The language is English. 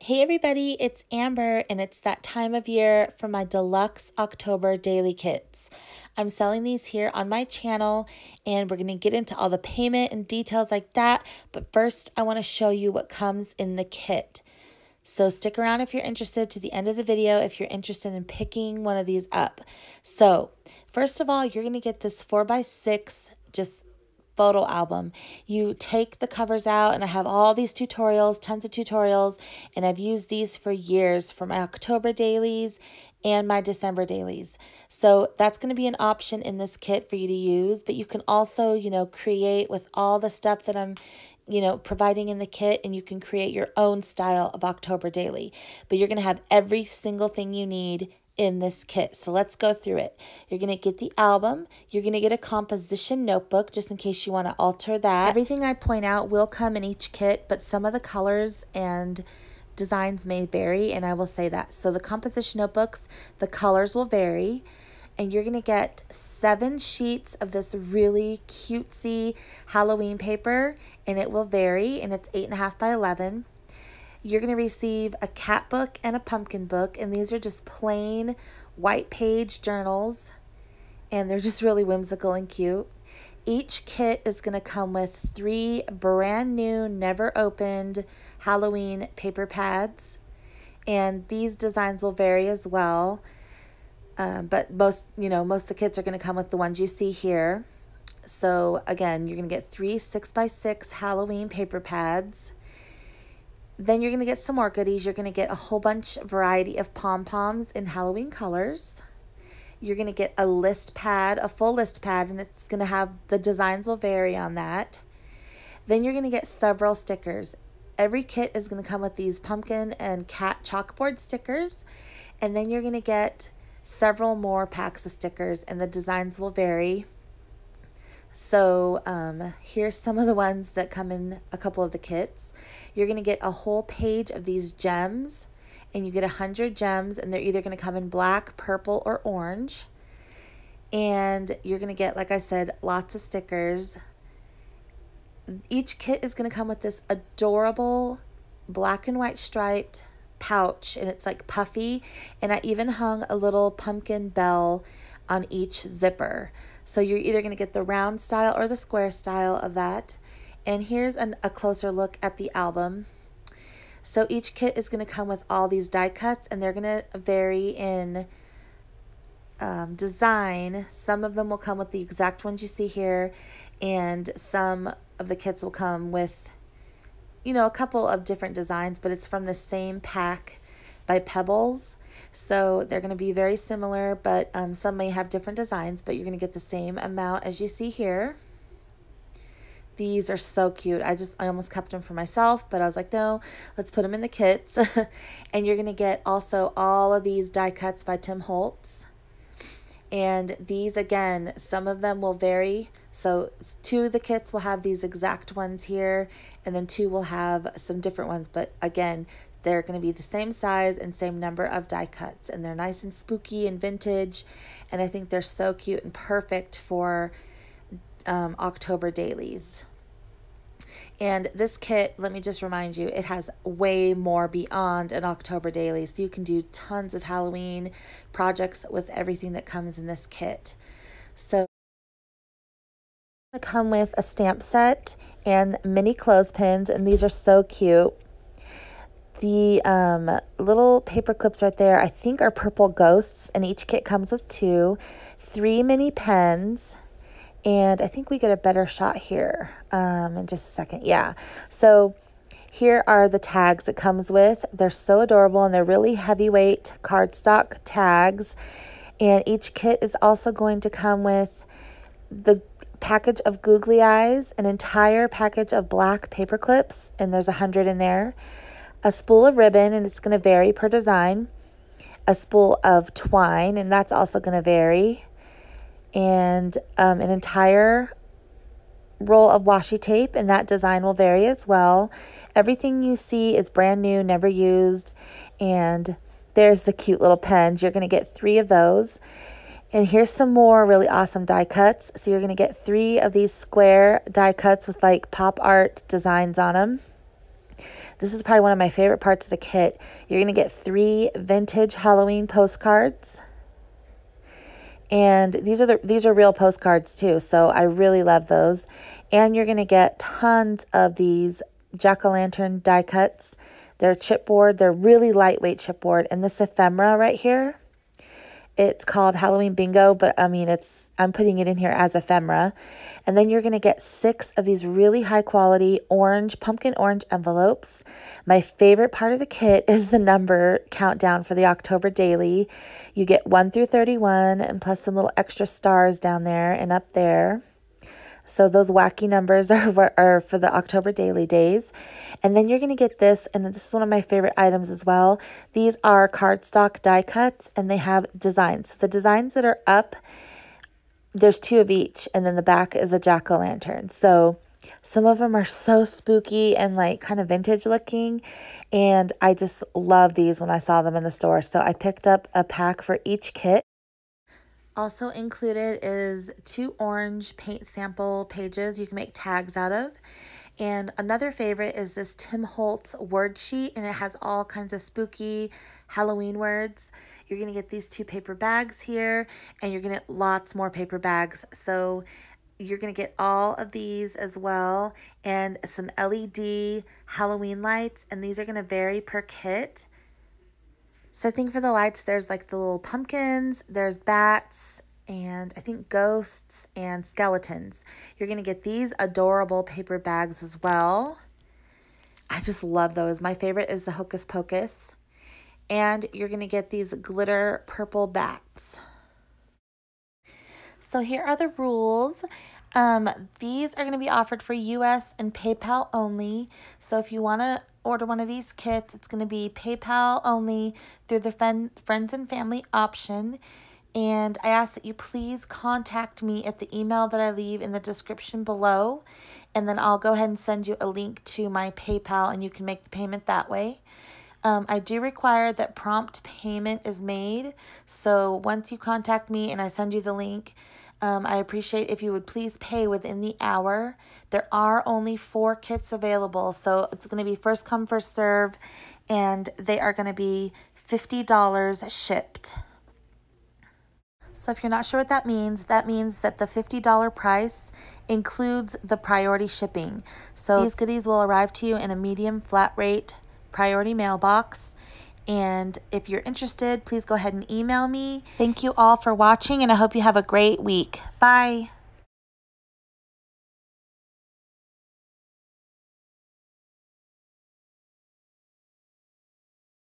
Hey everybody, it's Amber and it's that time of year for my Deluxe October daily kits. I'm selling these here on my channel and we're going to get into all the payment and details like that. But first I want to show you what comes in the kit. So stick around if you're interested to the end of the video if you're interested in picking one of these up. So first of all, you're going to get this 4x6 just photo album. You take the covers out, and I have all these tutorials, tons of tutorials, and I've used these for years for my October dailies and my December dailies. So that's going to be an option in this kit for you to use, but you can also, create with all the stuff that I'm providing in the kit, and you can create your own style of October daily. But you're going to have every single thing you need in this kit. So let's go through it. You're going to get the album. You're going to get a composition notebook just in case you want to alter that. Everything I point out will come in each kit, but some of the colors and designs may vary, and I will say that. So the composition notebooks, the colors will vary, and you're going to get 7 sheets of this really cutesy Halloween paper, and it will vary, and it's 8.5 by 11. You're going to receive a cat book and a pumpkin book, and these are just plain white page journals, and they're just really whimsical and cute. Each kit is going to come with 3 brand new, never opened Halloween paper pads, and these designs will vary as well, but most of the kits are going to come with the ones you see here. So again, you're going to get 3 6x6 Halloween paper pads. Then you're going to get some more goodies. You're going to get a whole bunch variety of pom-poms in Halloween colors. You're going to get a list pad, a full list pad, and it's going to have, the designs will vary on that. Then you're going to get several stickers. Every kit is going to come with these pumpkin and cat chalkboard stickers. And then you're going to get several more packs of stickers, and the designs will vary. So here's some of the ones that come in a couple of the kits. You're going to get a whole page of these gems, and you get 100 gems, and they're either going to come in black, purple, or orange. And you're going to get, like I said, lots of stickers. Each kit is going to come with this adorable black and white striped pouch, and it's like puffy, and I even hung a little pumpkin bell on each zipper. So you're either going to get the round style or the square style of that. And here's a closer look at the album. So each kit is going to come with all these die cuts, and they're going to vary in design. Some of them will come with the exact ones you see here, and some of the kits will come with, a couple of different designs, but it's from the same pack by Pebbles. So they're going to be very similar, but some may have different designs, but you're going to get the same amount as you see here. These are so cute. I almost kept them for myself, but I was like, no, let's put them in the kits. And you're going to get also all of these die cuts by Tim Holtz. And these, again, some of them will vary. So 2 of the kits will have these exact ones here, and then 2 will have some different ones. But again, they're going to be the same size and same number of die cuts, and they're nice and spooky and vintage, and I think they're so cute and perfect for October dailies. And this kit, let me just remind you, it has way more beyond an October daily, so you can do tons of Halloween projects with everything that comes in this kit. So come with a stamp set and mini clothespins, and these are so cute. The little paper clips right there, I think, are purple ghosts, and each kit comes with 2, 3 mini pens, and I think we get a better shot here in just a second. Yeah, so here are the tags it comes with. They're so adorable, and they're really heavyweight cardstock tags, and each kit is also going to come with the package of googly eyes, an entire package of black paper clips, and there's 100 in there, a spool of ribbon, and it's going to vary per design, a spool of twine, and that's also going to vary, and an entire roll of washi tape, and that design will vary as well. Everything you see is brand new, never used, and there's the cute little pens. You're going to get 3 of those. And here's some more really awesome die cuts. So you're going to get 3 of these square die cuts with like pop art designs on them. This is probably one of my favorite parts of the kit. You're going to get 3 vintage Halloween postcards. And these are real postcards too, so I really love those. And you're going to get tons of these jack-o'-lantern die cuts. They're chipboard. They're really lightweight chipboard. And this ephemera right here, it's called Halloween Bingo, but I mean, I'm putting it in here as ephemera. And then you're going to get 6 of these really high quality pumpkin orange envelopes. My favorite part of the kit is the number countdown for the October daily. You get 1 through 31 and plus some little extra stars down there and up there. So those wacky numbers are for the October daily days. And then you're going to get this, and this is one of my favorite items as well. These are cardstock die cuts, and they have designs. So the designs that are up, there's 2 of each, and then the back is a jack-o'-lantern. So some of them are so spooky and like kind of vintage looking, and I just love these when I saw them in the store. So I picked up a pack for each kit. Also included is 2 orange paint sample pages you can make tags out of. And another favorite is this Tim Holtz word sheet, and it has all kinds of spooky Halloween words. You're going to get these 2 paper bags here, and you're going to get lots more paper bags. So you're going to get all of these as well, and some LED Halloween lights, and these are going to vary per kit. So I think for the lights, there's like the little pumpkins, there's bats, and I think ghosts and skeletons. You're going to get these adorable paper bags as well. I just love those. My favorite is the Hocus Pocus. And you're going to get these glitter purple bats. So here are the rules. These are going to be offered for US and PayPal only. So if you want to order one of these kits, it's going to be PayPal only through the friends and family option. And I ask that you please contact me at the email that I leave in the description below. And then I'll go ahead and send you a link to my PayPal, and you can make the payment that way. I do require that prompt payment is made. So once you contact me and I send you the link, I appreciate if you would please pay within the hour. There are only 4 kits available, so it's going to be first come, first serve, and they are going to be $50 shipped. So if you're not sure what that means that the $50 price includes the priority shipping. So these goodies will arrive to you in a medium flat rate priority mailbox. And if you're interested, please go ahead and email me. Thank you all for watching, and I hope you have a great week. Bye.